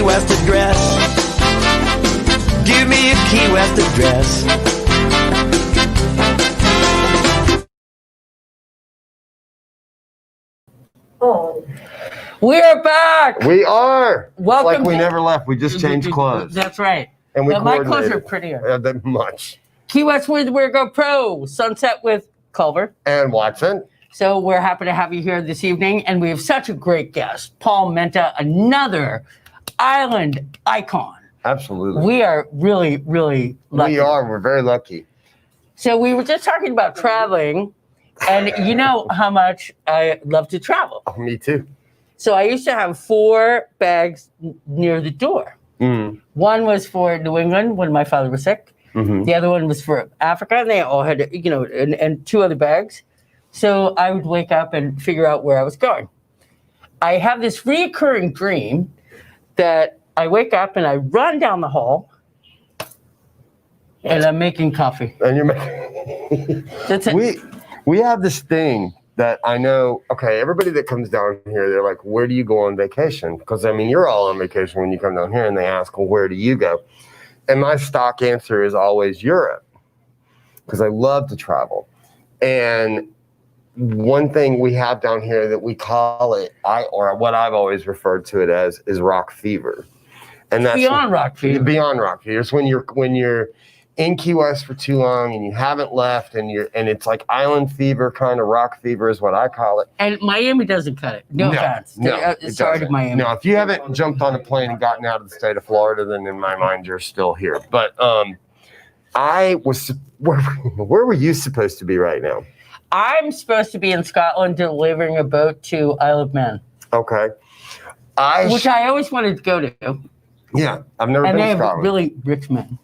West address. Give me a Key West address. We are back. We are. Welcome. Like we never left. We just changed clothes. That's right. And we my clothes are prettier. That much. Key West Windswear Go Pro. Sunset with Culver. And Watson. So we're happy to have you here this evening. And we have such a great guest. Paul Menta, another island icon. Absolutely. We are really, really lucky. We are. We're very lucky. So we were just talking about traveling. And you know how much I love to travel. Oh, me too. So I used to have 4 bags near the door. Mm. One was for New England when my father was sick. Mm-hmm. The other one was for Africa, and they all had, you know, and 2 other bags. So I would wake up and figure out where I was going. I have this reoccurring dream that I wake up and I run down the hall and I'm making coffee. And you're making... That's it. We have this thing that I know, okay, everybody that comes down here, they're like, where do you go on vacation? Because, I mean, you're all on vacation when you come down here, and they ask, well, where do you go? And my stock answer is always Europe, because I love to travel. And one thing we have down here that we call it, or what I've always referred to it as, is rock fever. And that's beyond rock fever. Beyond rock fever. It's when you're in Key West for too long and you haven't left, and it's like island fever, kind of rock fever is what I call it. And Miami doesn't cut it. No offense. Sorry to Miami. No, if you haven't jumped on a plane and gotten out of the state of Florida, then in my mind you're still here. But I was where were you supposed to be right now? I'm supposed to be in Scotland delivering a boat to Isle of Man. Okay. Which I always wanted to go to. Yeah, I've never been to Scotland. And they have really rich men.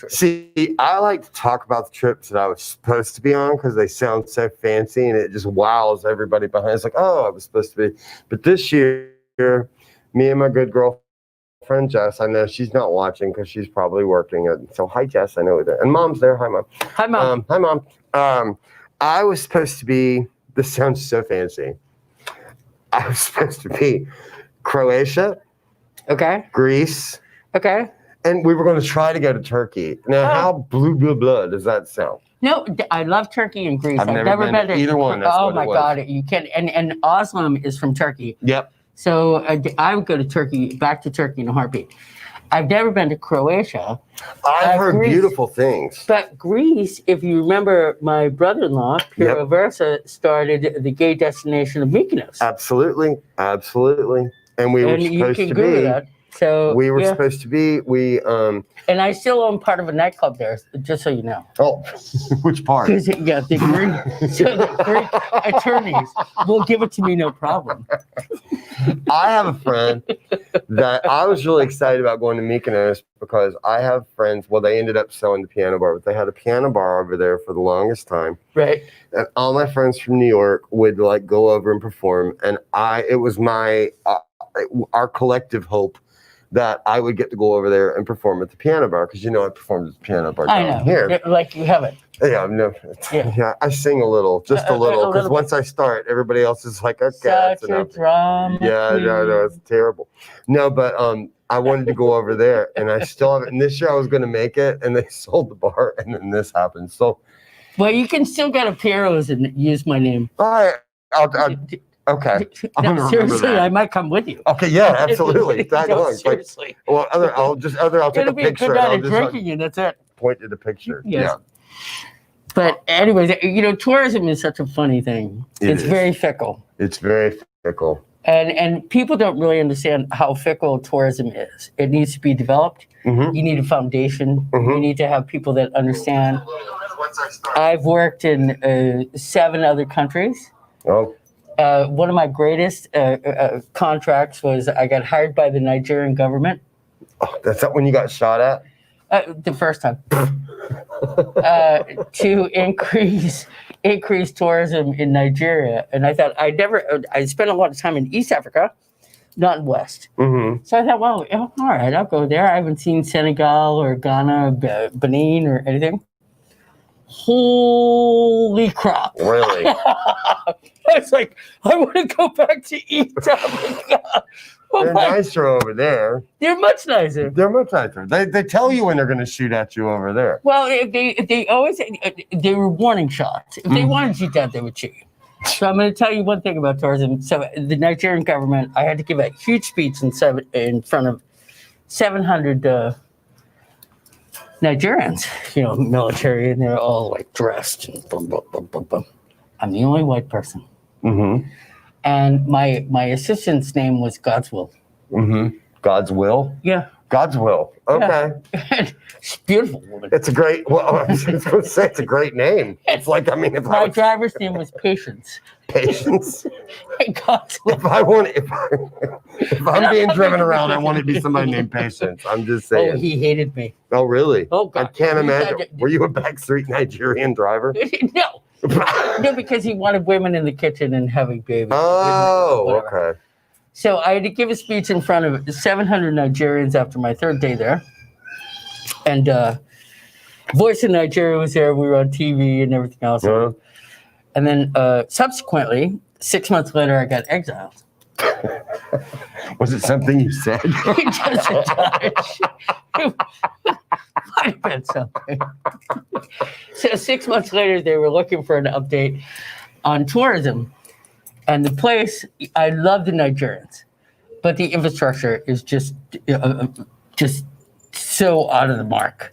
See, I like to talk about the trips that I was supposed to be on because they sound so fancy and it just wows everybody behind. It's like, oh, I was supposed to be. But this year, me and my good girlfriend, Jess, I know she's not watching because she's probably working. So, hi, Jess. I know that. And Mom's there. Hi, Mom. Hi, Mom. Hi, Mom. I was supposed to be, this sounds so fancy. I was supposed to be Croatia. Okay. Greece. Okay. And we were going to try to go to Turkey. Now, how blah does that sound? No, I love Turkey and Greece. I've never been to either one. Oh my God, you can. And Oslam is from Turkey. Yep. So I would go to Turkey, back to Turkey in a heartbeat. I've never been to Croatia. I've heard Greece, beautiful things. But Greece, if you remember, my brother-in-law, Piero Versa, started the gay destination of Mykonos. Absolutely. And we were supposed to be. That. So we were supposed to be. And I still own part of a nightclub there, just so you know. Oh, which part? Yeah, the Greek attorneys will give it to me, no problem. I have a friend that I was really excited about going to Mykonos because I have friends. Well, they ended up selling the piano bar, but they had a piano bar over there for the longest time. Right. And all my friends from New York would like go over and perform, and it was my our collective hope that I would get to go over there and perform at the piano bar because I performed at the piano bar down here. Like you haven't. Yeah, I sing a little, just a little, because once I start, everybody else is like, okay, that's enough. Drama. Yeah, no, it's terrible. No, but I wanted to go over there, and I still have it. And this year I was going to make it, and they sold the bar, and then this happened. So, well, you can still go to Piero's and use my name. All right, okay. No, seriously, I might come with you. Okay, yeah, absolutely. Seriously. Well, I'll take a picture. It'll be a good night of drinking, and that's it. Point to the picture. Yes. Yeah. But anyways, tourism is such a funny thing. It's very fickle. It's very fickle. And people don't really understand how fickle tourism is. It needs to be developed. Mm-hmm. You need a foundation. Mm-hmm. You need to have people that understand. I've worked in 7 other countries. Oh. One of my greatest contracts was I got hired by the Nigerian government. Oh, that's not when you got shot at? The first time. To increase tourism in Nigeria. And I thought I spent a lot of time in East Africa, not West. Mm-hmm. So I thought, well, all right, I'll go there. I haven't seen Senegal or Ghana, Benin or anything. Holy crap. Really? I was like, I want to go back to East Africa. Oh They're my- nicer over there. They're much nicer. They're much nicer. They tell you when they're going to shoot at you over there. Well, they always, they were warning shots. If they wanted you dead, they would shoot you. So I'm going to tell you one thing about tourism. So the Nigerian government, I had to give a huge speech in front of 700 Nigerians, military, and they're all like dressed and boom, boom, boom, boom, boom. I'm the only white person. Mm-hmm. And my assistant's name was God's Will. Mm-hmm. God's will? Yeah. God's will. Okay. Yeah. She's a beautiful woman. It's a great, well, I was just going to say it's a great name. It's like, I mean, if My I was driver's name was Patience. Patience, God's Will. if I'm being driven around, I want it to be somebody named Patience. I'm just saying. Oh, he hated me. Oh, really? Oh, God. I can't imagine. Were you a backstreet Nigerian driver? No. No, because he wanted women in the kitchen and having babies. Oh, Whatever. okay. So I had to give a speech in front of 700 Nigerians after my third day there. And Voice of Nigeria was there. We were on TV and everything else. Uh-huh. And then subsequently, 6 months later, I got exiled. Was it something you said? Just a touch. Might have been something. So 6 months later, they were looking for an update on tourism. And the place, I love the Nigerians, but the infrastructure is just so out of the mark.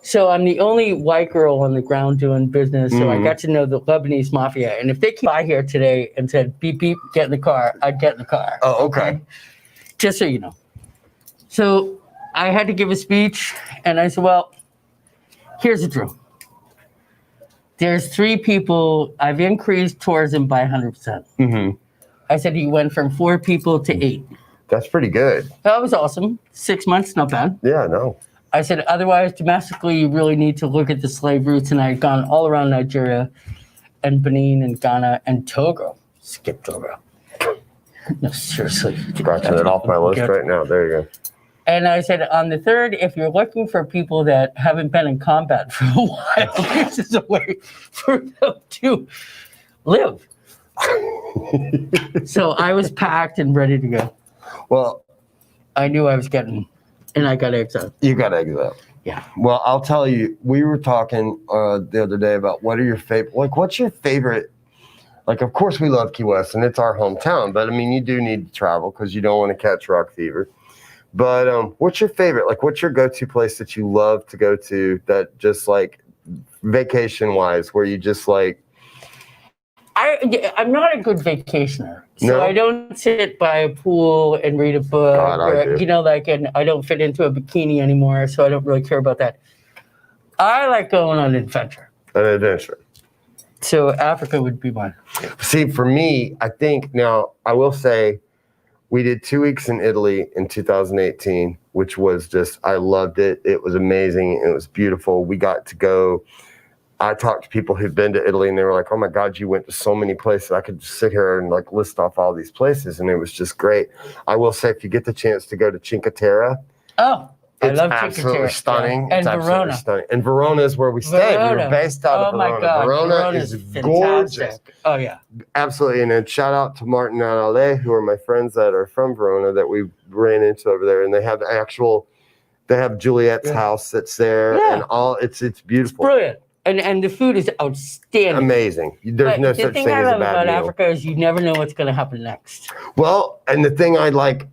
So I'm the only white girl on the ground doing business. So I got to know the Lebanese mafia. And if they came by here today and said, beep, beep, get in the car, I'd get in the car. Oh, okay. Just so you know. So I had to give a speech, and I said, well, here's the drill. There's 3 people. I've increased tourism by 100%. Mm-hmm. I said he went from 4 people to 8. That's pretty good. That was awesome. 6 months, not bad. Yeah, no. I said, otherwise, domestically, you really need to look at the slave routes. And I had gone all around Nigeria and Benin and Ghana and Togo. Skip Togo. No, seriously. Scratching it off my list right now. There you go. And I said, on the 3rd, if you're looking for people that haven't been in combat for a while, this is a way for them to live. So I was packed and ready to go. Well, I knew I was getting, and I got exiled. you got exiled. Yeah. Well, I'll tell you, we were talking the other day about what are your favorite, like, what's your favorite, like, of course we love Key West and it's our hometown, but I mean, you do need to travel because you don't want to catch rock fever. But what's your favorite, like, what's your go-to place that you love to go to that just like vacation-wise, where you just like, I'm not a good vacationer, so No? I don't sit by a pool and read a book. God, I do. And I don't fit into a bikini anymore, so I don't really care about that. I like going on an adventure. an adventure? So Africa would be mine. See, for me, I think now I will say we did 2 weeks in Italy in 2018, which was just, I loved it. It was amazing. It was beautiful. We got to go. I talked to people who've been to Italy and they were like, oh my God, you went to so many places. I could just sit here and like list off all these places. And it was just great. I will say, if you get the chance to go to Cinque Terre, Oh, I it's love Cinque absolutely Terre. stunning. Yeah. It's And absolutely Verona. stunning. And Verona is where we stayed. We Verona. were based out of Oh Verona. my God, Verona is fantastic. gorgeous. Oh yeah. Absolutely. And then shout out to Martin and Ale, who are my friends that are from Verona that we ran into over there. And they have Juliet's house that's there. Yeah. And all it's beautiful. Brilliant. And the food is outstanding. Amazing. There's But no the such thing thing I as a love bad about meal. Africa is you never know what's going to happen next. Well, and the thing I like,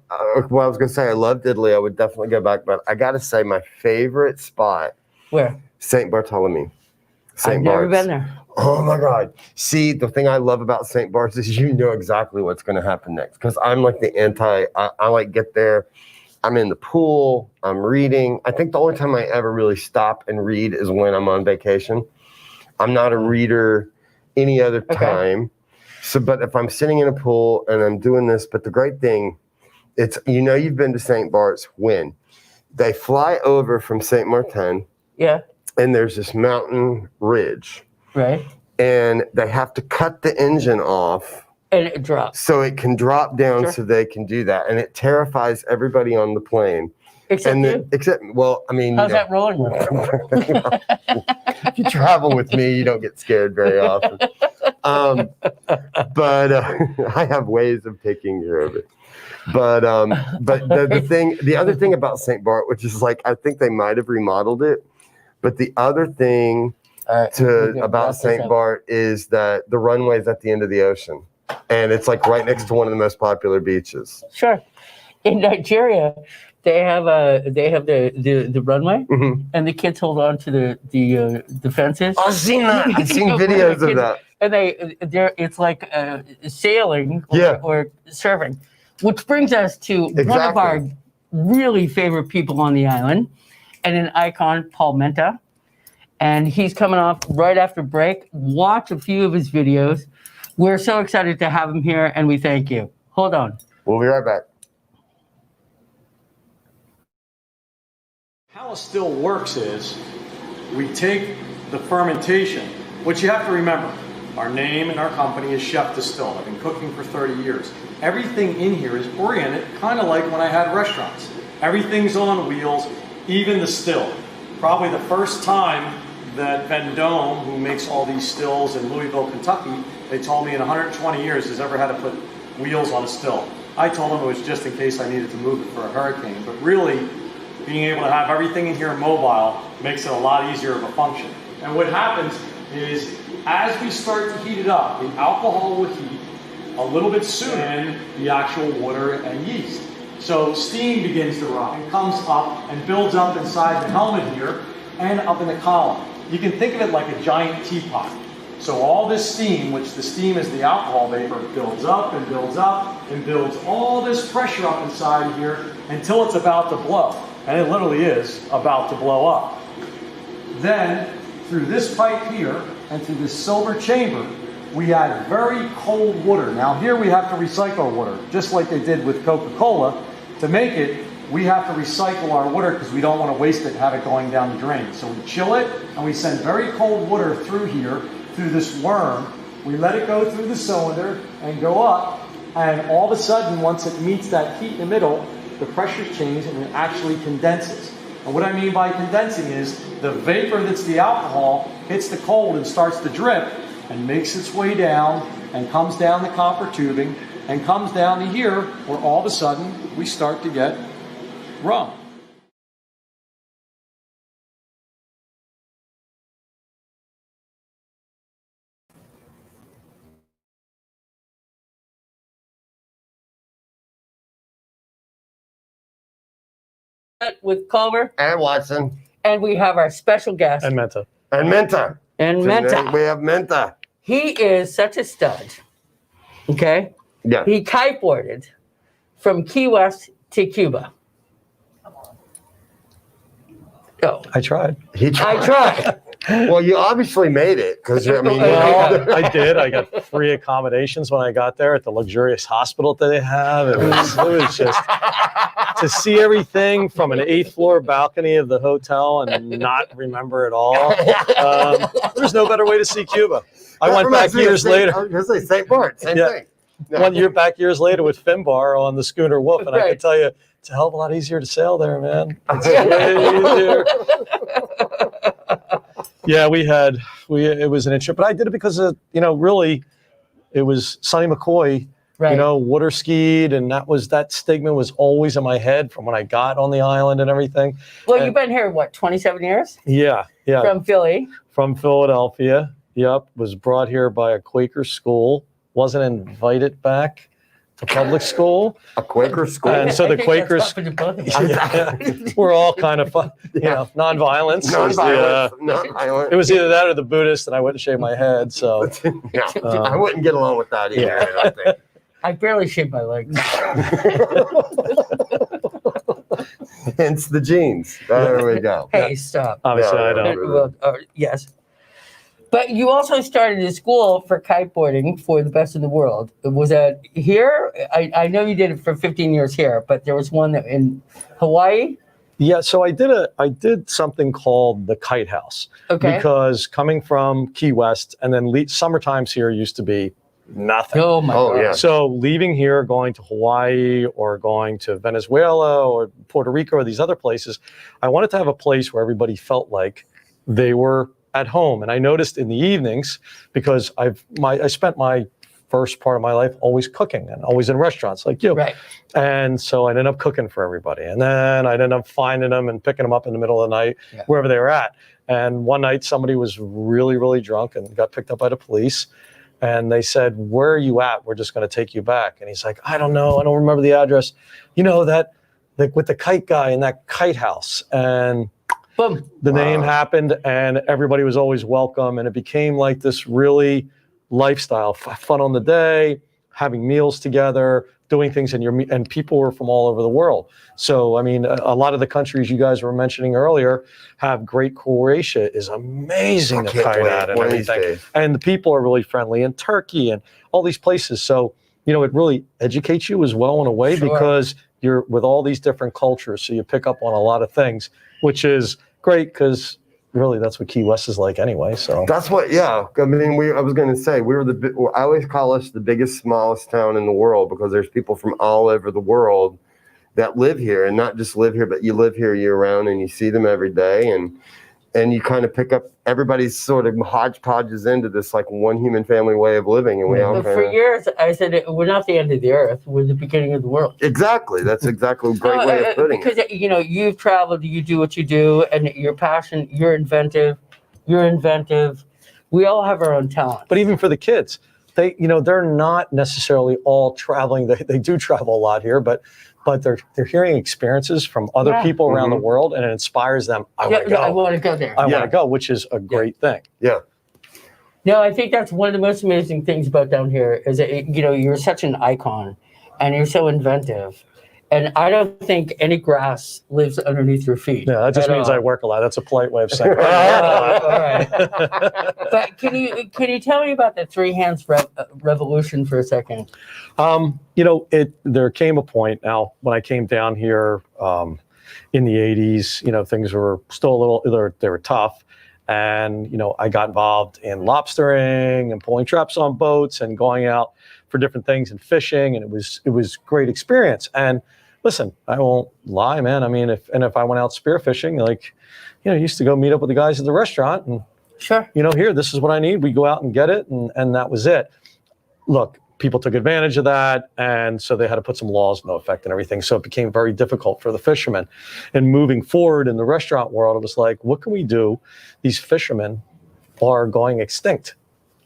what I was going to say, I loved Italy. I would definitely go back, but I got to say my favorite spot, Where? St. Bartholomew. I've never been there. Oh my God. See, the thing I love about St. Bart's is you know exactly what's going to happen next. Because I'm like I like get there. I'm in the pool. I'm reading. I think the only time I ever really stop and read is when I'm on vacation. I'm not a reader any other time. So, but if I'm sitting in a pool and I'm doing this, but the great thing, it's, you've been to St. Bart's when they fly over from St. Martin. Yeah. And there's this mountain ridge. Right. And they have to cut the engine off And it drops. So it can drop down Sure. so they can do that. And it terrifies everybody on the plane. Except you. Well, I mean, How's that rolling? if you travel with me, you don't get scared very often. But I have ways of taking care of it. But the other thing about St. Bart, which is like, I think they might have remodeled it. But the other thing about St. Bart is that the runway is at the end of the ocean. And it's like right next to one of the most popular beaches. Sure. In Nigeria, they have the runway, and the kids hold on to the fences. I've seen that. I've seen videos of that. And it's like sailing or surfing, which brings us to one of our really favorite people on the island, and an icon, Paul Menta. And he's coming off right after break. Watch a few of his videos. We're so excited to have him here, and we thank you. Hold on. We'll be right back. How a still works is we take the fermentation, which you have to remember, our name and our company is Chef Distill. I've been cooking for 30 years. Everything in here is oriented kind of like when I had restaurants. Everything's on wheels, even the still. Probably the first time that Vendome, who makes all these stills in Louisville, Kentucky, they told me in 120 years has ever had to put wheels on a still. I told them it was just in case I needed to move it for a hurricane, but really being able to have everything in here mobile makes it a lot easier of a function. And what happens is as we start to heat it up, the alcohol will heat a little bit sooner than the actual water and yeast. So steam begins to rise and comes up and builds up inside the helmet here and up in the column. You can think of it like a giant teapot. So all this steam, which the steam is the alcohol vapor, builds up and builds up and builds all this pressure up inside here until it's about to blow. And it literally is about to blow up. Then, through this pipe here and through this silver chamber, we add very cold water. Now here we have to recycle water, just like they did with Coca-Cola. To make it, we have to recycle our water because we don't want to waste it and have it going down the drain. So we chill it and we send very cold water through here, through this worm. We let it go through the cylinder and go up, and all of a sudden, once it meets that heat in the middle, the pressures change and it actually condenses. And what I mean by condensing is the vapor that's the alcohol hits the cold and starts to drip and makes its way down and comes down the copper tubing and comes down to here, where all of a sudden we start to get rum. With Culver And Watson. and we have our special guest And Menta. And Menta. and Today Menta. we have Menta. He is such a stud. Okay, Yeah. he kiteboarded from Key West to Cuba. Oh, I tried. I tried. Well, you obviously made it because I mean, Well, I did. I got free accommodations when I got there at the luxurious hospital that they have. It was just to see everything from an 8th floor balcony of the hotel and not remember it all. There's no better way to see Cuba. I went back years later. I was going to say St. Bart, same Yeah. thing. Yeah. 1 year back years later with Finbar on the schooner Wolf, and I Right. can tell you it's a hell of a lot easier to sail there, man. It's way easier. Yeah, it was an interesting, but I did it because of, really, it was Sonny McCoy, Right. water skied, and that stigma was always in my head from when I got on the island and everything. Well, And- you've been here, what, 27 years? Yeah. From Philly. From Philadelphia. Yep. Was brought here by a Quaker school. Wasn't invited back to public school. A Quaker school. And so I the think Quakers, that's tough for the both of us. yeah, we're all kind of, nonviolence. Non-violent. It was either that or the Buddhist, and I wouldn't shave my head. So Yeah. I wouldn't get along with that either. I don't think. I barely shave my legs. Hence the jeans. There we go. Hey, stop. obviously, Yeah, I yeah. don't. Well, yes. But you also started a school for kiteboarding for the best in the world. Was that here? I know you did it for 15 years here, but there was one in Hawaii. Yeah, so I did something called the Kite House. Okay. Because coming from Key West, and then summer times here used to be nothing. Oh my Oh, God. yeah. So leaving here, going to Hawaii or going to Venezuela or Puerto Rico or these other places, I wanted to have a place where everybody felt like they were at home. And I noticed in the evenings, because I spent my first part of my life always cooking and always in restaurants like you. Right. And so I ended up cooking for everybody. And then I ended up finding them and picking them up in the middle of the night, wherever they were at. And one night somebody was really, really drunk and got picked up by the police. And they said, where are you at? We're just going to take you back. And he's like, I don't know. I don't remember the address. You know, that like with the kite guy in that kite house. And Boom. the name happened and everybody was always welcome. And it became like this really lifestyle, fun on the day, having meals together, doing things, and people were from all over the world. So, I mean, a lot of the countries you guys were mentioning earlier have great. Croatia is amazing to kite at and everything. And the people are really friendly, and Turkey and all these places. So, you know, it really educates you as well in a way because you're with all these different cultures. So you pick up on a lot of things, which is great because really that's what Key West is like anyway. So that's what, I mean, I was going to say, I always call us the biggest, smallest town in the world because there's people from all over the world that live here, and not just live here, but you live here year round and you see them every day, and you kind of pick up, everybody's sort of hodgepodges into this like one human family way of living. And we all for years, I said, we're not the end of the earth, we're the beginning of the world. Exactly. That's exactly a great way of putting because, it. you know, you've traveled, you do what you do, and your passion, you're inventive. We all have our own talent. But even for the kids, they're not necessarily all traveling. They do travel a lot here, but they're hearing experiences from other people around the world, and it inspires them. I want to go. I want to go there. I want to go, which is a great thing. Yeah. No, I think that's one of the most amazing things about down here is that, you know, you're such an icon and you're so inventive. And I don't think any grass lives underneath your feet. Yeah, that just means I work a lot. That's a polite way of saying it. All right. But can you tell me about the three hands revolution for a second? You know, there came a point now when I came down here in the 80s, you know, things were still a little, they were tough. And, you know, I got involved in lobstering and pulling traps on boats and going out for different things and fishing. And it was great experience. And listen, I won't lie, man. I mean, if I went out spearfishing, like, you know, I used to go meet up with the guys at the restaurant and, you know, here, this is what I need. We go out and get it. And that was it. Look, people took advantage of that. And so they had to put some laws into effect and everything. So it became very difficult for the fishermen. And moving forward in the restaurant world, it was like, what can we do? These fishermen are going extinct.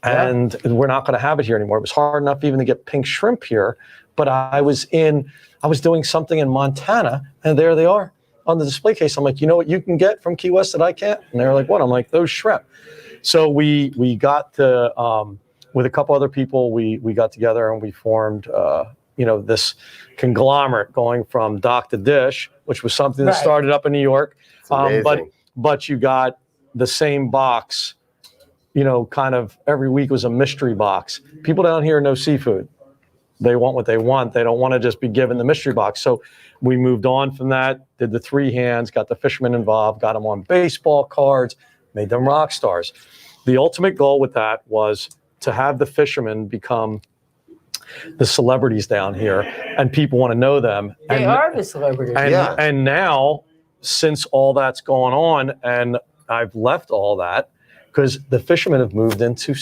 And we're not going to have it here anymore. It was hard enough even to get pink shrimp here. But I was doing something in Montana, and there they are on the display case. I'm like, you know what you can get from Key West that I can't? And they're like, what? I'm like, those shrimp. So we got to, with a couple other people, we got together and we formed, you know, this conglomerate going from dock to dish, which was something that started up in New York. But you got the same box, you know, kind of every week was a mystery box. People down here know seafood. They want what they want. They don't want to just be given the mystery box. So we moved on from that, did the three hands, got the fishermen involved, got them on baseball cards, made them rock stars. The ultimate goal with that was to have the fishermen become the celebrities down here, and people want to know them. They are the celebrities. And now, since all that's going on, and I've left all that, because the fishermen have moved into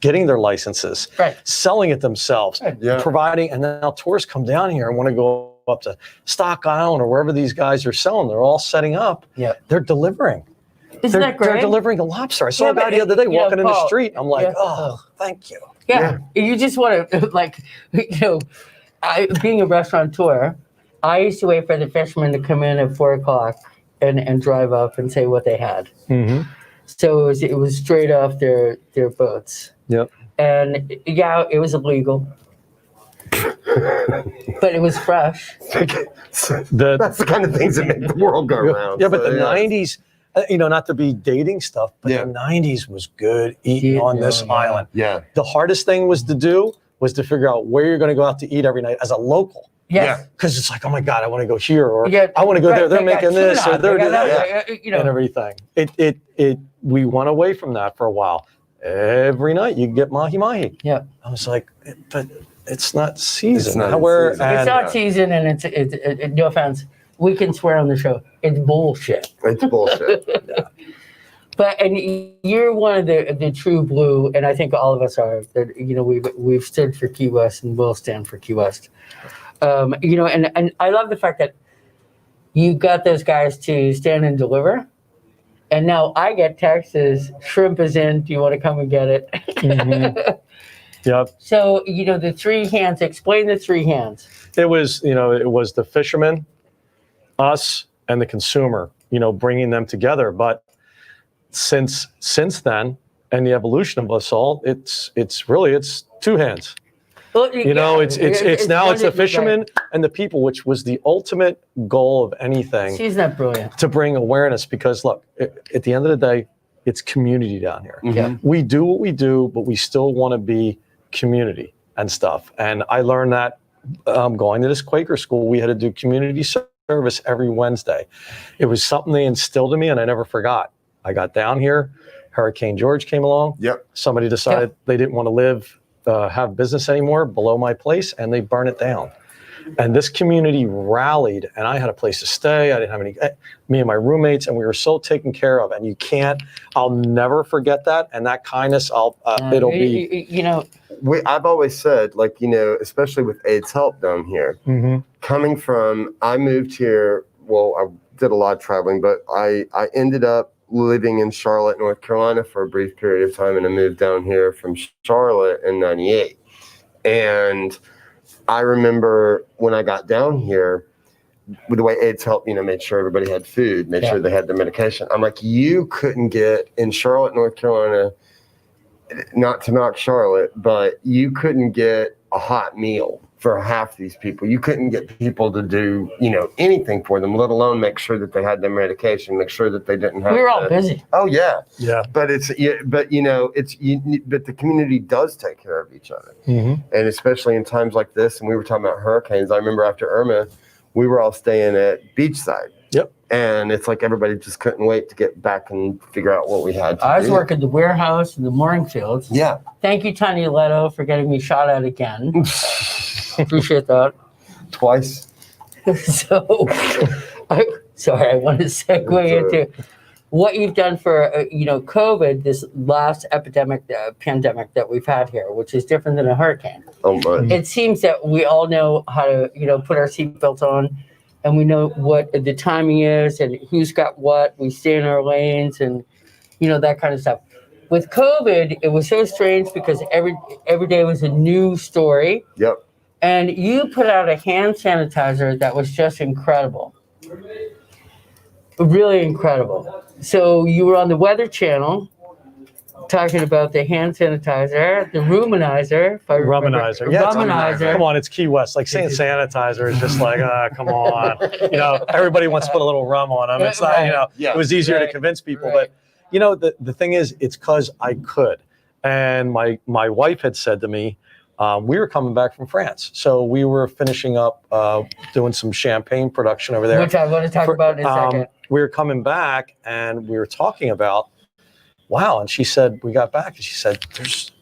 getting their licenses, selling it themselves, providing, and now tourists come down here and want to go up to Stock Island or wherever these guys are selling. They're all setting up. They're delivering. Isn't that great? They're delivering a lobster. I saw a guy the other day walking in the street. I'm like, oh, thank you. You just want to, like, you know, being a restaurateur, I used to wait for the fishermen to come in at 4 o'clock and drive up and say what they had. So it was straight off their boats. And it was illegal. But it was fresh. That's the kind of things that make the world go around. Yeah, but the 90s, you know, not to be dating stuff, but the 90s was good eating on this island. The hardest thing was to figure out where you're going to go out to eat every night as a local. Because it's like, oh my God, I want to go here, or I want to go there. They're making this, or they're doing that, you know, and everything. We went away from that for a while. every night you get mahi-mahi. Yeah. I was like, but it's not season. It's not in Where- season. It's and- not season, and it's no offense. We can swear on the show. It's bullshit. It's bullshit. But and you're one of the true blue, and I think all of us are. That we've stood for Key West and will stand for Key West. And I love the fact that you got those guys to stand and deliver. And now I get texts, shrimp is in, do you want to come and get it? Yep. So, the three hands, explain the three hands. It was the fisherman, us, and the consumer, bringing them together. But since then, and the evolution of us all, it's two hands. Well, It's now the fishermen and the people, which was the ultimate goal of anything. She's not brilliant. To bring awareness, because look, at the end of the day, it's community down here. Yeah. We do what we do, but we still want to be community and stuff. And I learned that going to this Quaker school, we had to do community service every Wednesday. It was something they instilled in me, and I never forgot. I got down here, Hurricane George came along. Yep. Somebody decided they didn't want to have business anymore below my place, and they burned it down. And this community rallied, and I had a place to stay. I didn't have any, me and my roommates, and we were so taken care of. And I'll never forget that. And that kindness, it'll be. I've always said, especially with AIDS Help down here, coming from, I moved here, I did a lot of traveling, but I ended up living in Charlotte, North Carolina for a brief period of time, and I moved down here from Charlotte in '98. And I remember when I got down here, with the way AIDS Help, made sure everybody had food, made sure they had their medication. I'm like, you couldn't get in Charlotte, North Carolina, not to knock Charlotte, but you couldn't get a hot meal for half these people. You couldn't get people to do, anything for them, let alone make sure that they had their medication, make sure that they didn't have. We were all busy. Oh yeah. Yeah. But but the community does take care of each other. And especially in times like this, and we were talking about hurricanes. I remember after Irma, we were all staying at beachside. Yep. And it's like everybody just couldn't wait to get back and figure out what we had to do. I was working the warehouse in the mooring fields. Yeah. Thank you, Tanya Leto, for getting me shot at again. Appreciate that. Twice. So, I want to segue into what you've done for, COVID, this last pandemic that we've had here, which is different than a hurricane. Oh, my. It seems that we all know how to, put our seatbelts on, and we know what the timing is and who's got what. We stay in our lanes and, that kind of stuff. With COVID, it was so strange because every day was a new story. Yep. And you put out a hand sanitizer that was just incredible. Really incredible. So you were on the Weather Channel talking about the hand sanitizer, the ruminizer. Ruminizer. Yeah, Ruminizer. Come on, it's Key West. Like saying sanitizer is just like, come on. Everybody wants to put a little rum on them. It's not, it was easier to convince people. But, the thing is, it's because I could. And my wife had said to me, we were coming back from France. So we were finishing up doing some champagne production over there. Which I want to talk about in a second. We were coming back and we were talking about, wow. And she said, we got back and she said, there's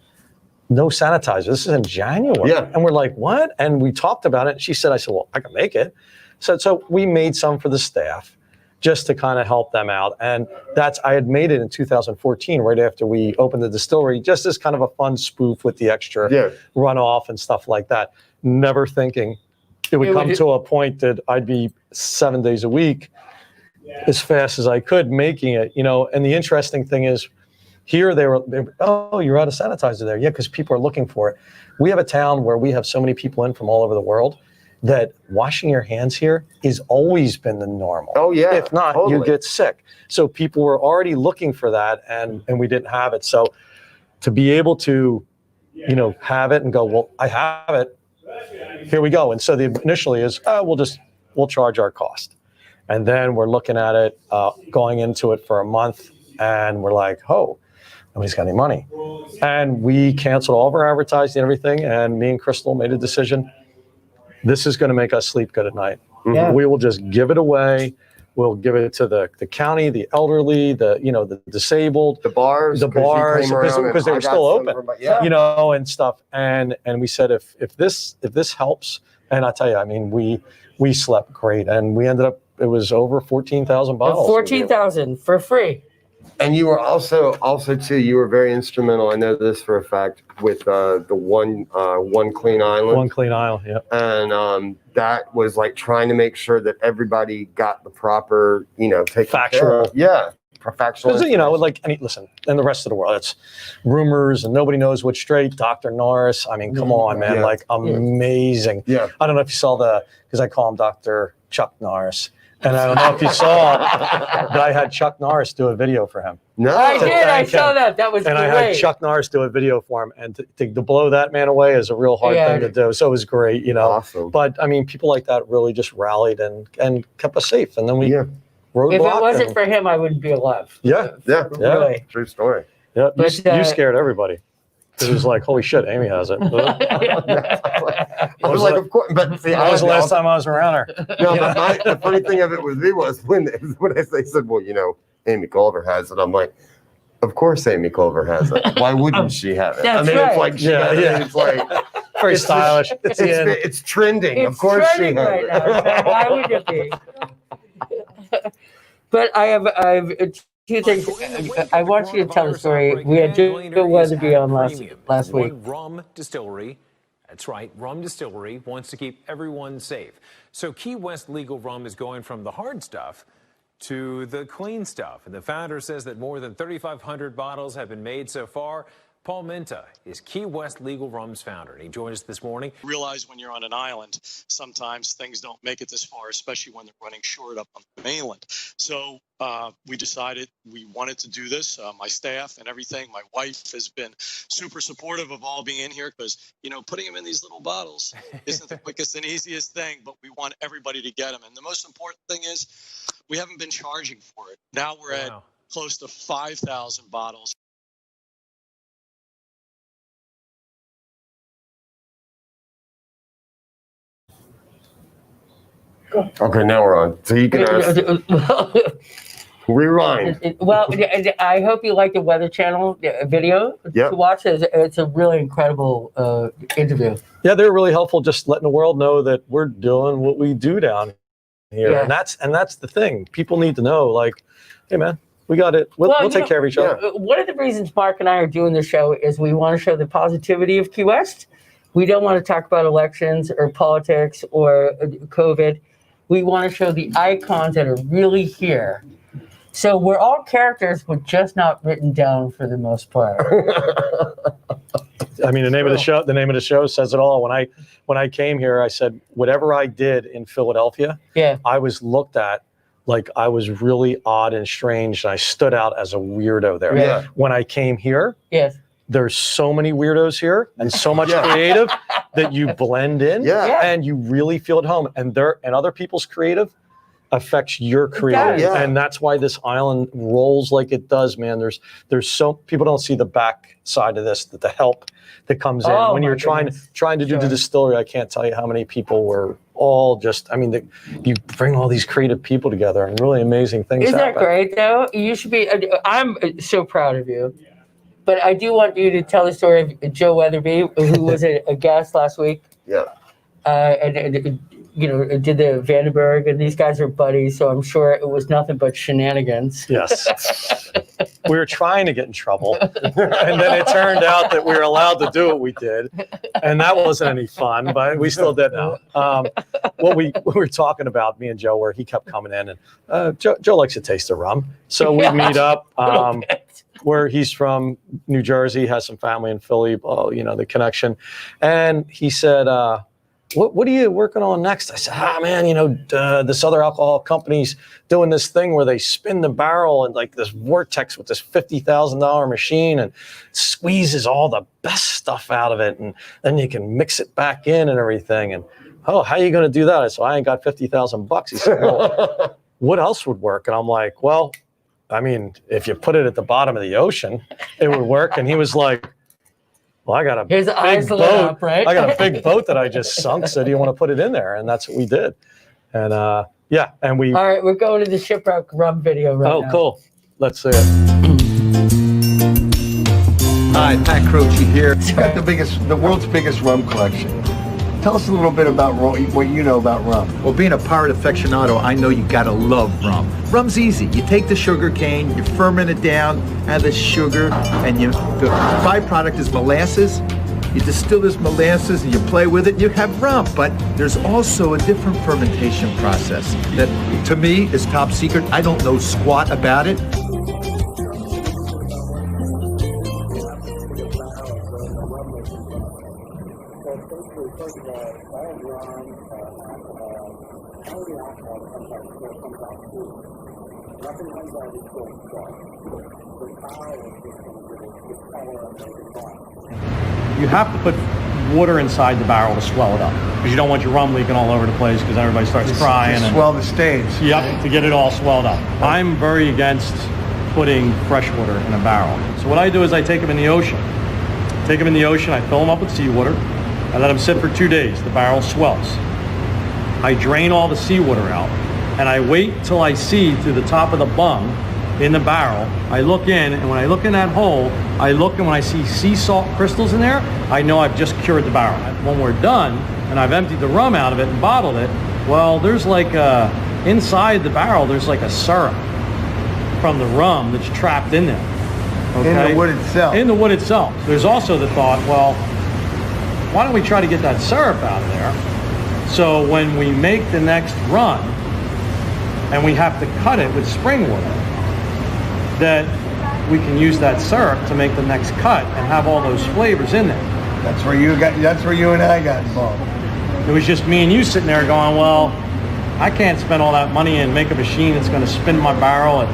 no sanitizer. This is in January. Yeah. And we're like, what? And we talked about it. She said, I said, well, I can make it. So we made some for the staff just to kind of help them out. And I had made it in 2014, right after we opened the distillery, just as kind of a fun spoof with the extra runoff and stuff like that. Never thinking it would come to a point that I'd be 7 days a week as fast as I could making it, and the interesting thing is here they were oh, you're out of sanitizer there. Yeah, because people are looking for it. We have a town where we have so many people in from all over the world that washing your hands here has always been the normal. Oh yeah. If not, you get sick. So people were already looking for that and we didn't have it. So to be able to, have it and go, well, I have it, here we go. And so the initially is, we'll charge our cost. And then we're looking at it, going into it for a month, and we're like, oh, nobody's got any money. And we canceled all of our advertising and everything, and me and Crystal made a decision. This is going to make us sleep good at night. Yeah. We will just give it away. We'll give it to the county, the elderly, the disabled, The bars, because they were still open, you know, and stuff. And we said, if this helps, and I tell you, I mean, we slept great, and we ended up, it was over 14,000 bottles. 14,000 for free. And you were also too, you were very instrumental. I know this for a fact with the one clean island. One clean island, yeah. And that was like trying to make sure that everybody got the proper, factual. Yeah, factual. Because, like, listen, in the rest of the world, it's rumors and nobody knows what's straight. Dr. Norris, I mean, come on, man, like amazing. Yeah. I don't know if you saw because I call him Dr. Chuck Norris. And I don't know if you saw, but I had Chuck Norris do a video for him. No, I did. I saw that. That was great. And I had Chuck Norris do a video for him. And to blow that man away is a real hard thing to do. So it was great, Awesome. But, I mean, people like that really just rallied and kept us safe. And then we rode If it wasn't for him, I wouldn't be alive. Yeah. Really. True story. Yeah, you scared everybody. It was like, holy shit, Amy has it. I was like, of course, but see, that was the last time I was around her. No, but the funny thing of it with me was when they said, well, Amy Culver has it. I'm like, of course Amy Culver has it. Why wouldn't she have it? That's it's like it's like very stylish. It's trending. It's of course she trending has right it. now. So why would it be? But I have two things. I want you to tell the story. We had Joe Weatherby on last week. Rum distillery. That's right. Rum Distillery wants to keep everyone safe. So Key West legal rum is going from the hard stuff to the clean stuff. And the founder says that more than 3,500 bottles have been made so far. Paul Menta is Key West Legal Rum's founder, and he joined us this morning. Realize when you're on an island, sometimes things don't make it this far, especially when they're running short up on the mainland. So we decided we wanted to do this. My staff and everything, my wife has been super supportive of all being in here because, putting them in these little bottles isn't the quickest and easiest thing, but we want everybody to get them. And the most important thing is we haven't been charging for it. Now we're at close to 5,000 bottles. Okay, now we're on. So you can rewind. Well, I hope you like the Weather Channel video to watch. It's a really incredible interview. Yeah, they're really helpful, just letting the world know that we're doing what we do down here. Yeah. And that's the thing. People need to know, like, hey, man, we got it. We'll take care of each other. One of the reasons Mark and I are doing this show is we want to show the positivity of Key West. We don't want to talk about elections or politics or COVID. We want to show the icons that are really here. So we're all characters, but just not written down for the most part. I mean, the name of the show says it all. When I came here, I said, whatever I did in Philadelphia, I was looked at like I was really odd and strange. And I stood out as a weirdo there. Yeah. When I came here, there's so many weirdos here and so much creative that you blend in and you really feel at home. And other people's creative affects your creative. And that's why this island rolls like it does, man. There's so people don't see the back side of this, that the help that comes in when you're trying to do the distillery. I can't tell you how many people were all just, you bring all these creative people together and really amazing things happen. Isn't that great though? You should be, I'm so proud of you. But I do want you to tell the story of Joe Weatherby, who was a guest last week. Yeah. And did the Vandenberg, and these guys are buddies, so I'm sure it was nothing but shenanigans. Yes. We were trying to get in trouble, and then it turned out that we were allowed to do what we did, and that wasn't any fun, but we still did now. What we were talking about, me and Joe, where he kept coming in, and Joe likes to taste the rum, so we meet up. Where he's from New Jersey, has some family in Philly, the connection. And he said, what are you working on next? I said, man, this other alcohol company's doing this thing where they spin the barrel and like this vortex with this $50,000 machine and squeezes all the best stuff out of it. And then you can mix it back in and everything. And, how are you going to do that? I said, I ain't got $50,000. He said, well, what else would work? And I'm like, well, if you put it at the bottom of the ocean, it would work. And he was like, well, I got a big boat. Right? I got a big boat that I just sunk. So do you want to put it in there? And that's what we did. And Yeah, and we. All right, we're going to the Shipwreck rum video right now. Oh, cool. Let's see it. Hi, Pat Croce here. Got the world's biggest rum collection. Tell us a little bit about what you know about rum. Well, being a pirate aficionado, I know you gotta love rum. Rum's easy. You take the sugar cane, you ferment it down, add the sugar, and the byproduct is molasses. You distill this molasses and you play with it, you have rum. But there's also a different fermentation process that, to me, is top secret. I don't know squat about it. You have to put water inside the barrel to swell it up because you don't want your rum leaking all over the place because everybody starts crying. To swell the stains. Yep, to get it all swelled up. I'm very against putting fresh water in a barrel. So what I do is I take them in the ocean. I fill them up with seawater. I let them sit for 2 days. The barrel swells. I drain all the seawater out and I wait till I see through the top of the bung in the barrel. I look in, and when I look in that hole, I look, and when I see sea salt crystals in there, I know I've just cured the barrel. When we're done, and I've emptied the rum out of it and bottled it, well, there's like inside the barrel, there's like a syrup from the rum that's trapped in there. Okay? In the wood itself. In the wood itself. There's also the thought, well, why don't we try to get that syrup out of there? So when we make the next run, and we have to cut it with spring water, that we can use that syrup to make the next cut and have all those flavors in there. That's where you and I got involved. It was just me and you sitting there going, well, I can't spend all that money and make a machine that's going to spin my barrel at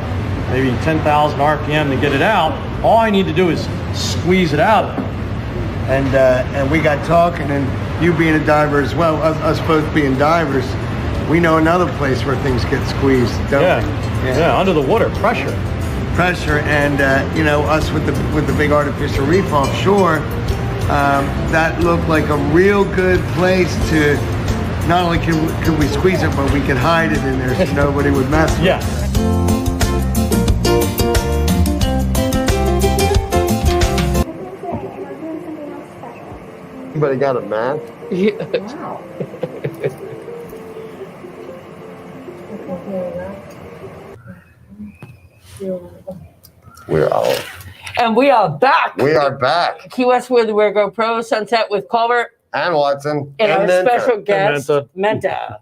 maybe 10,000 RPM to get it out. All I need to do is squeeze it out of it. And we got talking, and you being a diver as well, us both being divers, we know another place where things get squeezed, don't we? Yeah, under the water, pressure. And us with the big artificial reef offshore, that looked like a real good place to not only can we squeeze it, but we can hide it in there so nobody would mess with it. Yeah. Anybody got a map? We're all. And we are back. We are back. Key West Where the Go Pro Sunset with Culver And Watson. and our Menta. special guest, Menta.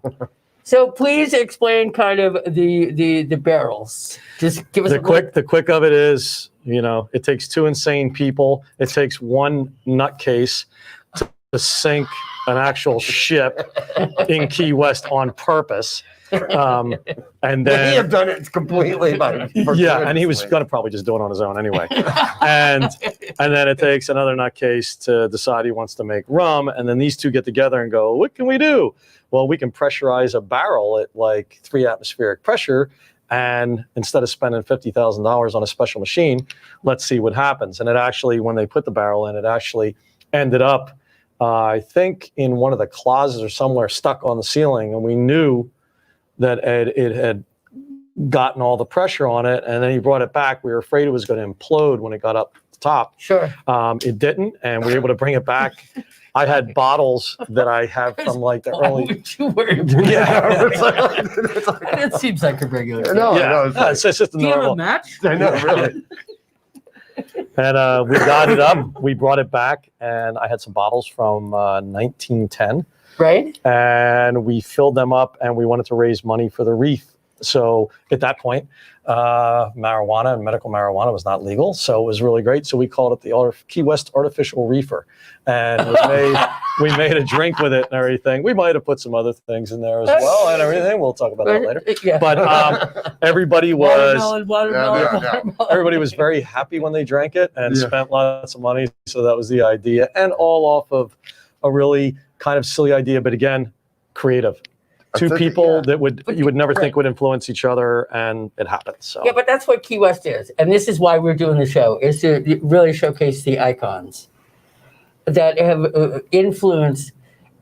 So please explain kind of the barrels. Just give us The quick of it is, it takes two insane people. It takes one nutcase to sink an actual ship in Key West on purpose. And then He have done it completely by and he was going to probably just do it on his own anyway. and then it takes another nutcase to decide he wants to make rum. And then these two get together and go, what can we do? Well, we can pressurize a barrel at like 3 atmospheric pressure. And instead of spending $50,000 on a special machine, let's see what happens. And it actually, when they put the barrel in, it actually ended up, I think, in one of the closets or somewhere stuck on the ceiling. And we knew that it had gotten all the pressure on it, and then he brought it back. We were afraid it was going to implode when it got up the top. Sure. It didn't, and we were able to bring it back. I had bottles that I have from like the Why early. would you worry about that? It seems like a regular. No, Yeah, it's just a Do you have a normal. match? I know, really. And we got it up. We brought it back, and I had some bottles from 1910. Right? And we filled them up, and we wanted to raise money for the reef. So at that point, marijuana and medical marijuana was not legal, so it was really great. So we called it the Key West Artificial Reefer, and we made a drink with it and everything. We might have put some other things in there as well and everything. We'll talk about that later. Yeah. But everybody was Watermelon. everybody was very happy when they drank it and spent lots of money. So that was the idea, and all off of a really kind of silly idea, but again, creative. Two people that you would never think would influence each other, and it happened. So Yeah, but that's what Key West is. And this is why we're doing the show, is to really showcase the icons that have influenced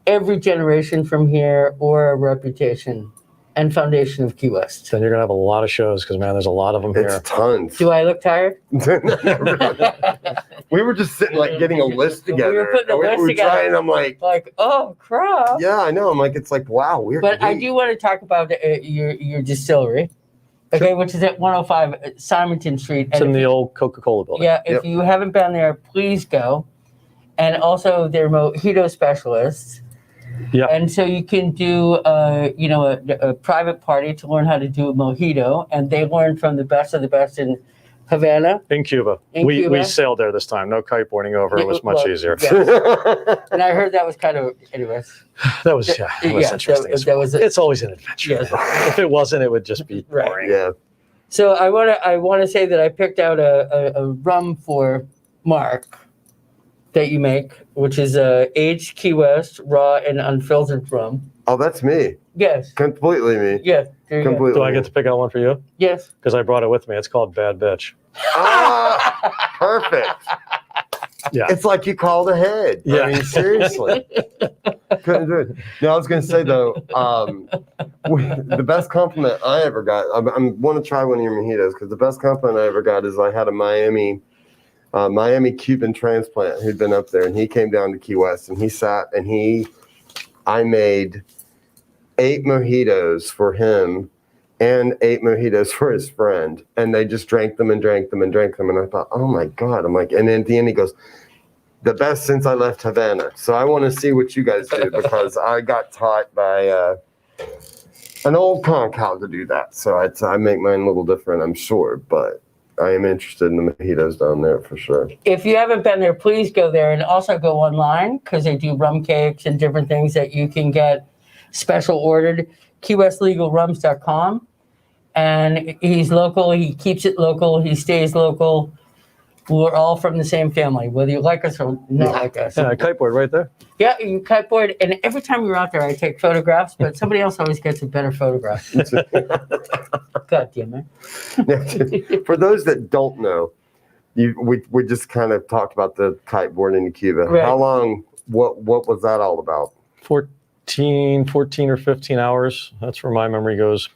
every generation from here or a reputation and foundation of Key West. Then you're gonna have a lot of shows because man, there's a lot of them It's here. tons. Do I look tired? We were just sitting like getting a list We together. were putting a and list we were together. trying, I'm like, Oh crap! yeah, I know. I'm like, it's like, wow, we're. But I do want to talk about your distillery, okay, which is at 105 Simonton Street. It's in the old Coca-Cola building. Yeah, if you haven't been there, please go. And also, they're mojito specialists. Yeah. And so you can do, a private party to learn how to do a mojito, and they learn from the best of the best in Havana. In Cuba. Cuba? We sailed there this time. No kiteboarding over. It was much easier. Yes. And I heard that was kind of, anyways. That was interesting. It's always an adventure. Yes. If it wasn't, it would just be Right. boring. Yeah. So I want to say that I picked out a rum for Mark that you make, which is aged Key West raw and unfiltered rum. Oh, that's me. Yes. Completely me. Yeah. There you go. Completely. Do I get to pick out one for you? Yes. Because I brought it with me. It's called Bad Bitch. Ah, perfect. Yeah. It's like you called ahead. Yeah. I mean, seriously. Couldn't do it. No, I was going to say, though, the best compliment I ever got, I want to try one of your mojitos, because the best compliment I ever got is I had a Miami Cuban transplant who'd been up there, and he came down to Key West, and he sat, and I made 8 mojitos for him and 8 mojitos for his friend, and they just drank them and drank them and drank them, and I thought, oh my God. I'm like, and then at the end he goes, the best since I left Havana. So I want to see what you guys do, because I got taught by an old conch how to do that. So I make mine a little different, I'm sure, but I am interested in the mojitos down there for sure. If you haven't been there, please go there, and also go online, because they do rum cakes and different things that you can get special ordered. KeyWestLegalRums.com. And he's local. He keeps it local. He stays local. We're all from the same family, whether you like us or not like us. Yeah, kiteboard right there. Yeah, you kiteboard. And every time you're out there, I take photographs, but somebody else always gets a better photograph. God damn it. For those that don't know, we just kind of talked about the kiteboarding in Cuba. Right. How long? What was that all about? 14 or 15 hours. That's where my memory goes.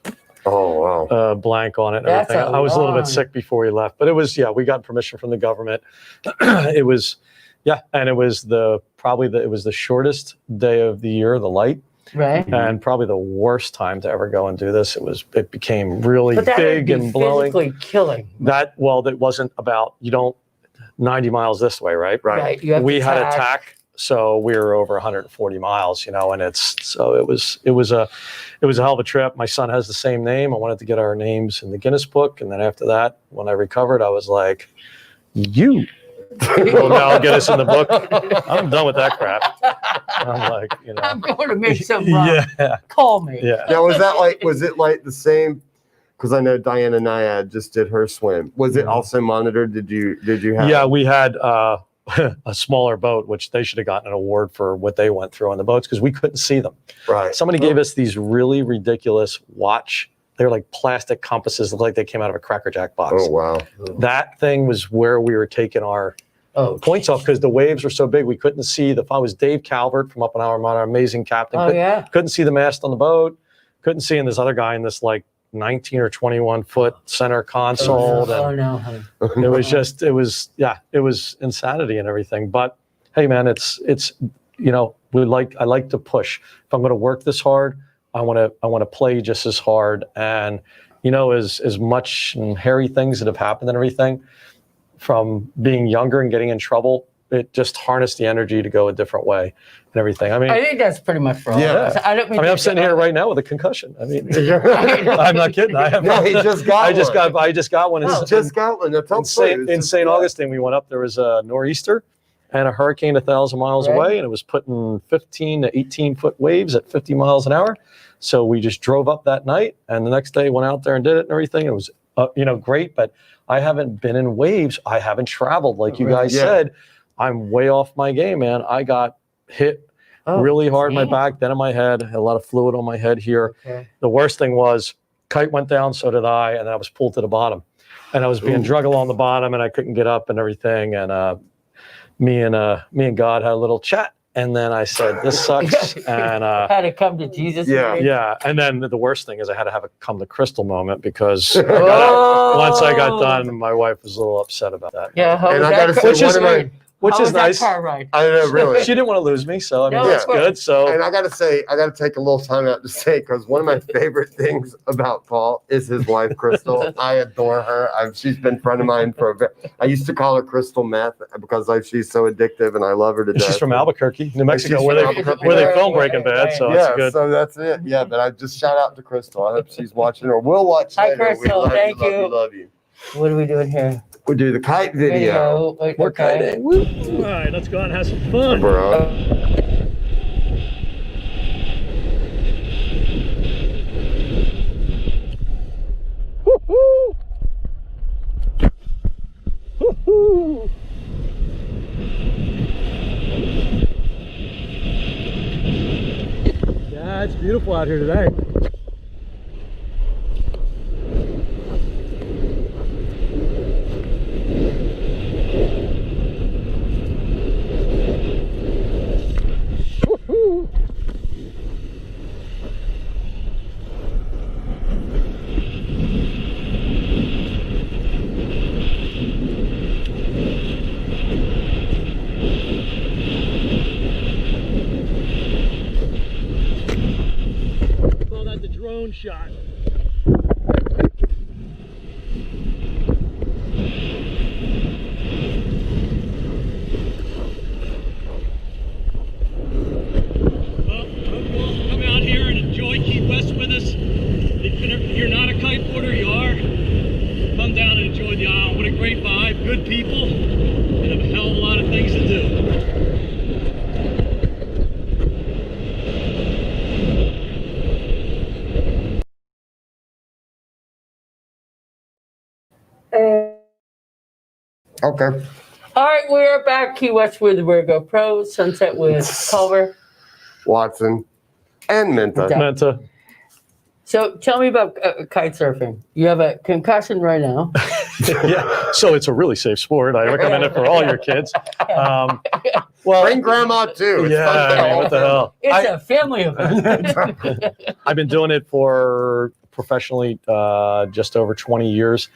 Oh, wow. Blank on it and That's everything. a I was a little bit long- sick before we left, but it was, we got permission from the government. It was, and it was it was the shortest day of the year, the light, Right. and probably the worst time to ever go and do this. It became really But that would big be and blowing. physically killing. That wasn't about, 90 miles this way, right? Right. You have We to had a tack. tack. So we were over 140 miles, and it was a hell of a trip. My son has the same name. I wanted to get our names in the Guinness book. And then after that, when I recovered, I was like, you will now get us in the book. I'm done with that crap. I'm like, I'm going to make some rum. yeah, Call me. yeah. Now, was it like the same? Because I know Diana Nyad just did her swim. Was it also monitored? Did you have? Yeah, we had a smaller boat, which they should have gotten an award for what they went through on the boats, because we couldn't see them. Right. Somebody gave us these really ridiculous watch. They were like plastic compasses, looked like they came out of a Cracker Jack box. Oh, wow. That thing was where we were taking our points off, because the waves were so big we couldn't see the. I was Dave Calvert from Up in our amazing captain. Couldn't see the mast on the boat. Couldn't see, and this other guy in this like 19 or 21 foot center console. No, honey. It was it was insanity and everything. But hey, man, it's I like to push. If I'm going to work this hard, I want to play just as hard. And as much hairy things that have happened and everything, from being younger and getting in trouble, it just harnessed the energy to go a different way and everything. I mean, I think that's pretty much for all of us. I'm sitting here right now with a concussion. I mean, I'm not kidding. I have. No, he just got I just got one. Just got one. In St. Augustine, we went up. There was a nor'easter and a hurricane 1,000 miles away, and it was putting 15 to 18 foot waves at 50 miles an hour. So we just drove up that night, and the next day went out there and did it and everything. It was great, but I haven't been in waves. I haven't traveled like you guys said. I'm way off my game, man. I got hit really hard in my back, then in my head, had a lot of fluid on my head here. Okay. The worst thing was kite went down, so did I, and I was pulled to the bottom. And I was being drug along the bottom, and I couldn't get up and everything. And me and God had a little chat, and then I said, this sucks. And Had to come to Jesus. Yeah. yeah, and then the worst thing is I had to have a come to Crystal moment because Oh. once I got done, my wife was a little upset about that. Yeah, how And was I that gotta car- say, one of my, Which how is was that nice. car ride? I know, really. She didn't want to lose me, so I mean No, that's of course. good. So And I gotta say, I gotta take a little time out to say, because one of my favorite things about Paul is his wife, Crystal. I adore her. She's been a friend of mine I used to call her Crystal Meth because she's so addictive, and I love her to death. she's from Albuquerque, New Mexico, she's where from Albuquerque. they film Breaking Bad. So Yeah, that's good. so that's it. Yeah, but I just shout out to Crystal. I hope she's watching or will watch Hi, later. Crystal. We love Thank you. you. Love you. Love you. What are we doing here? We do the kite video. More Okay. kiting. Woo. All right, let's go out and have some fun. Bro. Yeah, it's beautiful out here today. Call that the drone shot. Well, hope you all come out here and enjoy Key West with us. If you're not a kiteboarder, you are. Come down and enjoy the island. What a great vibe, good people, and a hell of a lot of things to do. Okay. All right, we're back. Key West with Virgo Pro, Sunset with Culver. Watson and Menta. Menta. So tell me about kite surfing. You have a concussion right now. Yeah, so it's a really safe sport. I recommend it for all your kids. Well, Bring grandma too. It's yeah, fun for I mean, all what the hell? It's a family event. I've been doing it for professionally just over 20 years.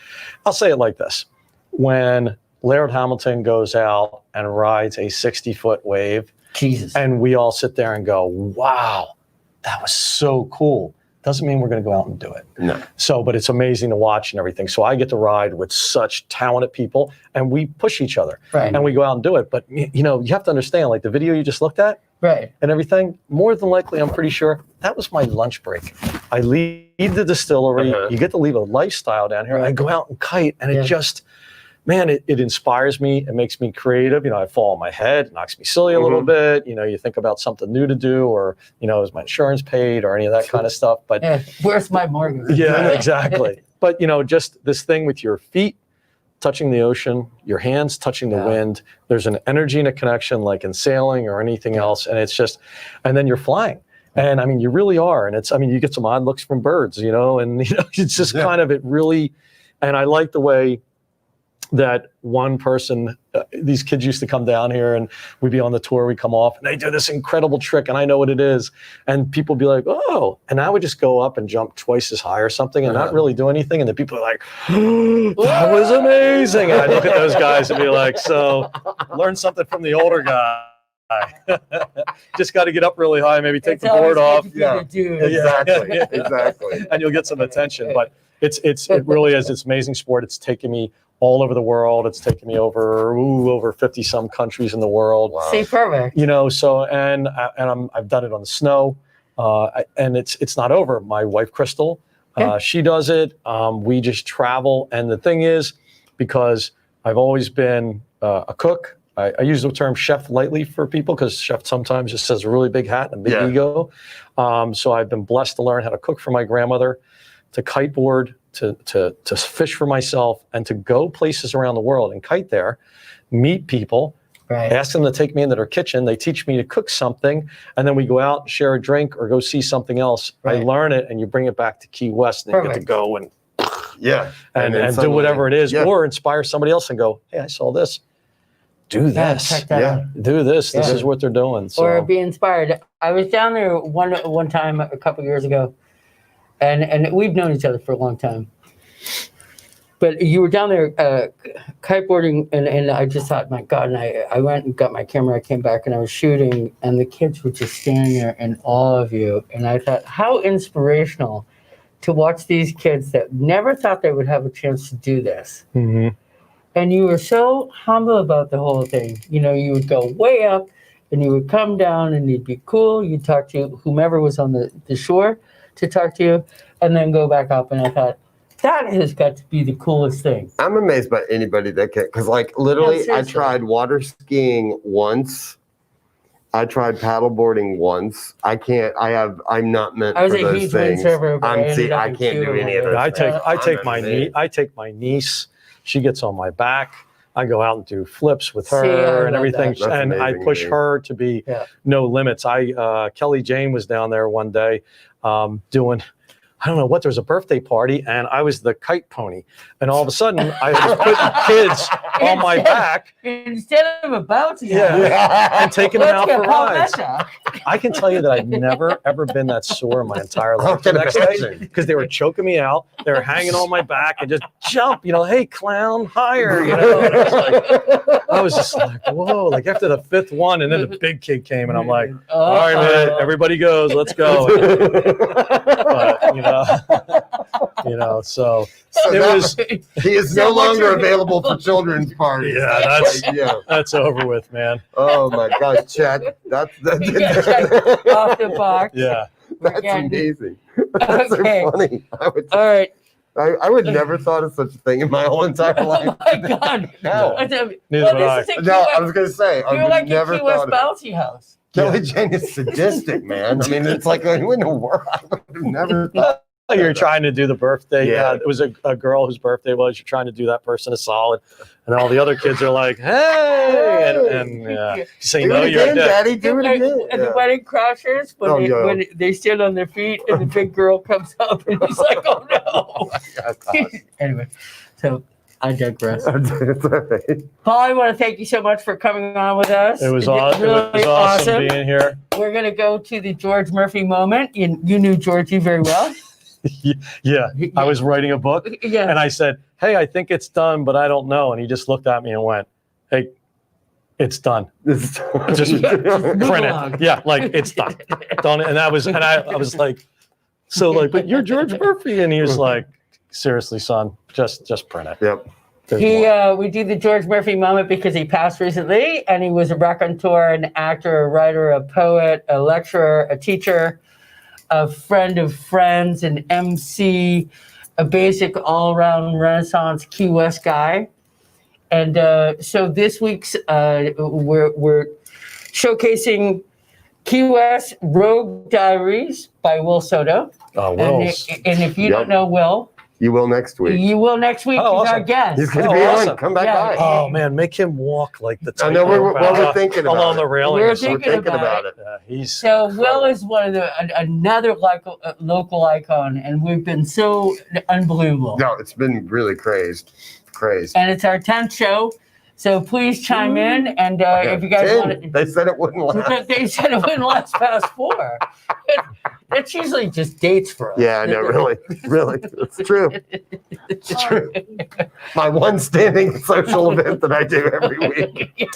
I'll say it like this. When Laird Hamilton goes out and rides a 60-foot wave, Jesus. and we all sit there and go, wow, that was so cool. Doesn't mean we're going to go out and do it. No. So, but it's amazing to watch and everything. So I get to ride with such talented people, and we push each other, Right. and we go out and do it. But you know, you have to understand, like the video you just looked at, Right. and everything. More than likely, I'm pretty sure that was my lunch break. I leave the distillery. Uh-huh. You get to leave a lifestyle down here. I Right. go out and kite, and Yeah. it just, man, it inspires me. It makes me creative. You know, I fall on my head, it knocks me silly a little bit. You know, you think about something new to do, or, you know, is my insurance paid, or any of that kind of stuff. But Yeah. Where's my mortgage? yeah, exactly. But, you know, just this thing with your feet touching the ocean, your hands touching the Yeah. wind, there's an energy and a connection like in sailing or anything else. And it's just, and then you're flying. And I mean, you really are. And it's, I mean, you get some odd looks from birds, you know, and, you know, it's just kind of, it really, and I like the way that one person, these kids used to come down here and we'd be on the tour, we come off and they do this incredible trick and I know what it is. And people be like, oh, and I would just go up and jump twice as high or something and not really do anything. And the people are like, that was amazing. And I look at those guys and be like, so learn something from the older guy. Just got to get up really high, maybe take It's the board always off. good to do. Exactly. Yeah. Exactly. And you'll get some attention. But it really is. It's an amazing sport. It's taken me all over the world. It's taken me over 50 some countries in the world. Wow. See, perfect. You know, so I've done it on the snow, and it's not over. My wife Crystal, she does it. We just travel, and the thing is, because I've always been a cook. I use the term chef lightly for people because chef sometimes just says a really big hat and a big ego. So I've been blessed to learn how to cook for my grandmother, to kiteboard, to fish for myself, and to go places around the world and kite there, meet people, Right. ask them to take me into their kitchen. They teach me to cook something, and then we go out, share a drink, or go see something else. Right. I learn it, and you bring it back to Key West, and you get to Perfect. go and Yeah. and then do suddenly- whatever it is, Yeah. or inspire somebody else and go, hey, I saw this. do Yeah, this. check that out. Do this. This Yeah. is what they're doing. So. Or be inspired. I was down there one time a couple years ago, and we've known each other for a long time. But you were down there kiteboarding, and I just thought, my God, and I went and got my camera, I came back, and I was shooting, and the kids were just standing there in awe of you. And I thought, how inspirational to watch these kids that never thought they would have a chance to do this. Mm-hmm. And you were so humble about the whole thing. You know, you would go way up, and you would come down, and you'd be cool. You'd talk to whomever was on the shore to talk to you, and then go back up. And I thought, that has got to be the coolest thing. I'm amazed by anybody that can, because like literally, Yeah, I tried water skiing once. I tried paddleboarding once. I can't. I'm not meant I was for a those huge things. windsurfer, but I ended up I in can't do Cuba any of one those. day. I take my niece. She gets on my back. I go out and do flips with her See, I and love everything, that. and I amazing, push dude. her to be no limits. Kelly Jane was down there one day doing. I don't know what, there was a birthday party and I was the kite pony. And all of a sudden I was putting kids on my back. Instead of a bounty and taking them out for Paul rides. Menta. I can tell you that I've never, ever been that sore in my entire life the next day because they were choking me out. They were hanging on my back and just jump, hey, clown, higher, I was just like, whoa, like after the fifth one, and then the big kid came and I'm like, all right, man, everybody goes, let's go. But, so it was. He is no longer available for children's parties. Yeah, that's over with, man. Oh my God, check. That's off the box. Yeah, that's amazing. That's Okay. so funny. All right. I would never thought of such a thing in my whole entire life. Oh my God. No. Neither would I. No, I was gonna say I You're would like never a Key West thought of it. bouncy house. Kelly Jane is sadistic, man. I mean, it's like who in the world? I would have never thought. You're trying to do the birthday. Yeah. It was a girl whose birthday was. You're trying to do that person a solid, and all the other kids are like, "Hey!" and say, Do "No, it you're again, dead." Daddy. Do it again. And the wedding crashers, when they stand on their feet and the big girl comes up and he's like, "Oh no!" Anyway, so I digress. It's all right. Paul, I want to thank you so much for coming on with us. It was Really awesome being here. We're gonna go to the George Murphy moment. You knew Georgie very well. Yeah, I was writing a book, Yeah. and I said, "Hey, I think it's done, but I don't know." And he just looked at me and went, "Hey, it's done. Just print it. Yeah, like it's done, done." And I was like, "So like, but you're George Murphy," and he was like, "Seriously, son, just print it." Yep. We do the George Murphy moment because he passed recently, and he was a raconteur, an actor, a writer, a poet, a lecturer, a teacher, a friend of friends, an MC, a basic all-around Renaissance Key West guy. And so this week's we're showcasing Key West Rogue Diaries by Will Soto. Oh, Will's. And if you don't know Will, you will next week. You will next week. Oh, He's our awesome. guest. He's going to be awesome. on. Come back Yeah. by. Oh man, make him walk like the. I know we're thinking about along it. the railing. We're or something. thinking about it. He's So Will is one of another local icon, and we've been so unbelievable. No, it's been really crazed. And it's our 10th show, so please chime in. And if you guys want to, They said it wouldn't last. they said it wouldn't last past 4. That's usually just dates for us. Yeah, I know, really. It's true. It's true. My one standing social event that I do every week.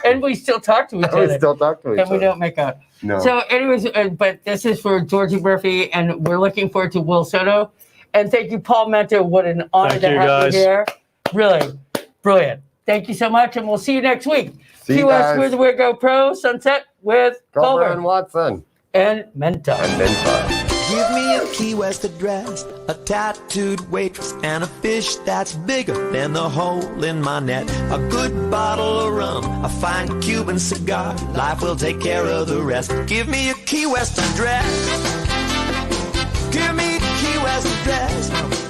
And we still talk to each other. We still talk to each And we other. don't make out. No. So, anyways, but this is for Georgie Murphy, and we're looking forward to Will Soto. And thank you, Paul Menta. What an honor Thank to you, have guys. you here. Really brilliant. Thank you so much, and we'll see you next week. See Key you West guys. with the Weird Go Pro, Sunset with Culver Culver and Watson. and Menta. And then fun. Give me a Key West address, a tattooed waitress, and a fish that's bigger than the hole in my net. A good bottle of rum, a fine Cuban cigar. Life will take care of the rest. Give me a Key West address. Give me a Key West address.